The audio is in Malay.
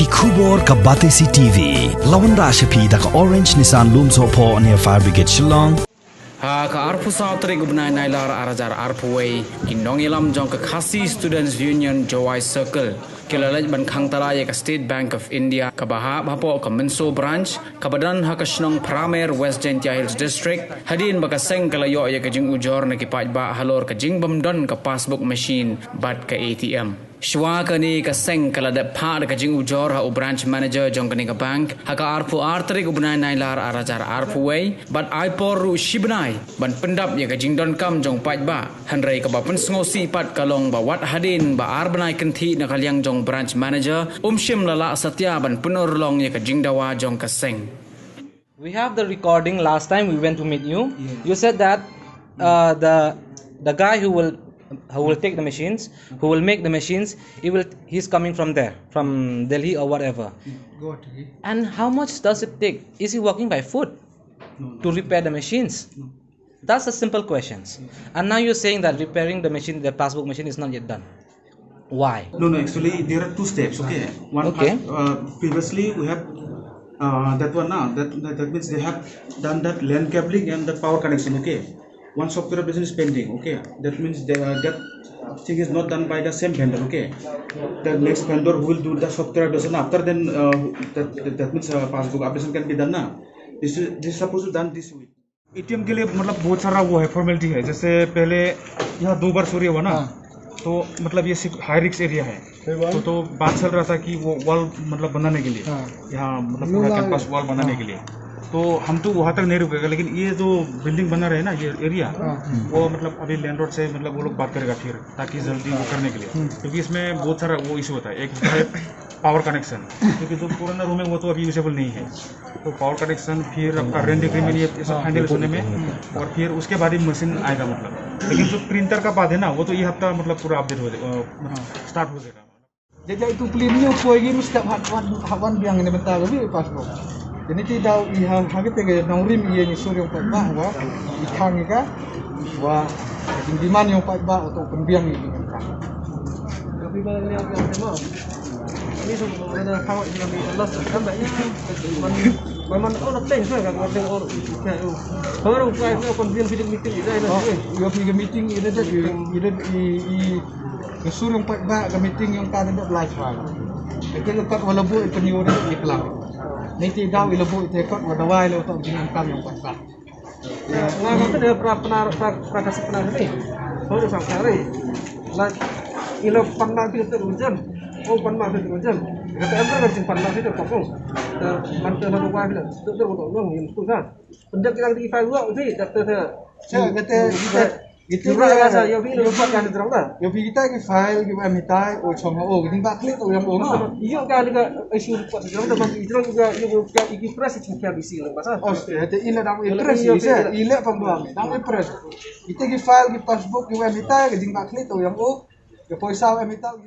Kubor ka Batesi TV. Lawan Rashapi da ka Orange Nissan Loom Sopo near Fire Brigade Shillong. Ha ka arpu sautri gubnai nailar arajar arpuway indong ilam jong ka Khasi Students Union Jowai Circle kilalaj ban khang talaya ka State Bank of India ka baha bapo ka Menso branch ka badan ha ka Shnong Pramer West Jaintia Hills District hadin baka seng kalayo ya ka jing ujor na kipaj ba halor ka jing bamdon ka passbook machine bat ka ATM Shwa kani ka seng kala da pa ka jing ujor ha u branch manager jong kani ka bank ha ka arpu artri gubnai nailar arajar arpuway bat aipor ru shibnai ban pendap ya ka jing don kam jong paj ba hanrai ka ba pen sngosi pat kalong ba wat hadin ba arbanai kanthi na kalyang jong branch manager shim lala satya ban punur long ya ka jing dawa jong ka seng. We have the recording last time we went to meet you. Yes. You said that the guy who will take the machines, who will make the machines, he's coming from there, from Delhi or whatever. Go to it. And how much does it take? Is he walking by foot to repair the machines? No. That's a simple question. And now you're saying that repairing the machine, the passbook machine, is not yet done. Why? No, actually there are two steps. Okay. One. Okay. Previously we have that one now. That means they have done that LAN cabling and the power connection. Okay. One software updation is pending. Okay. That means that thing is not done by the same vendor. Okay. The next vendor who will do the software updation after then that means passbook updation can be done now. This is supposed to done this week. ATM के लिए मतलब बहुत सारा वो है फॉर्मेलिटी है. जैसे पहले यहाँ 2 बार चोरी हुआ ना. तो मतलब ये हाई रिस्क एरिया है तो बात चल रहा था कि वो वॉल मतलब बनाने के लिए यहाँ मतलब पूरा कैंपस वॉल बनाने के लिए तो हम तो वहाँ तक नहीं रुकेगा लेकिन ये जो बिल्डिंग बना रहे ना ये एरिया वो मतलब अभी लैंडलॉर्ड से मतलब वो लोग बात करेगा फिर ताकि जल्दी वो करने के लिए क्योंकि इसमें बहुत सारा वो इशू होता है. एक है पावर कनेक्शन क्योंकि जो पुराना रूम है वो तो अभी यूजेबल नहीं है तो पावर कनेक्शन फिर आपका रेंट एग्रीमेंट ये सब फाइनल होने में और फिर उसके बाद ही मशीन आएगा मतलब लेकिन जो प्रिंटर का बात है ना वो तो ये हफ्ता मतलब पूरा अपडेट हो जाएगा स्टार्ट हो जाएगा. Jadi itu printnya koi gitu setiap hawan biang ini bentar lebih passbook. Jadi tidak ia harga tega naurim ia ni sur yang pak bah wah ikan ni kan wah di mana yang pak bah atau pembiang ni kan. Tapi kalau yang sama ini semua ada kau yang Allah sebenarnya memang orang teng saya kan orang orang orang saya ni pembiang meeting ini dah. Ia pergi meeting ini dah cái số lượng bạch bạ cái meeting yang ta đã live file cái lekat wala bu itu ni orang ni kelam nanti dah wala bu itu lekat wala wai lo tak jangan kam yang bạch bạ nah maka dia prakasi penar ni baru sampai lah ilo pandang itu terujam pandang itu terujam kata ember kan pandang itu kopong mantan satu wai bila tu orang yang susah pendak kita di file dua sih saya kata itu rasa yo vi lo buat kan terang dah yo vi kita ke file ke mitai o chong o ke tinggal klik tu yang o iyo kan juga isu buat terang dah itu juga yo ke iki press itu kan bisi lo pasal oh itu ila dang press ila pembuang dang press kita ke file ke passbook ke mitai ke tinggal klik tu yang o ke poisa mitai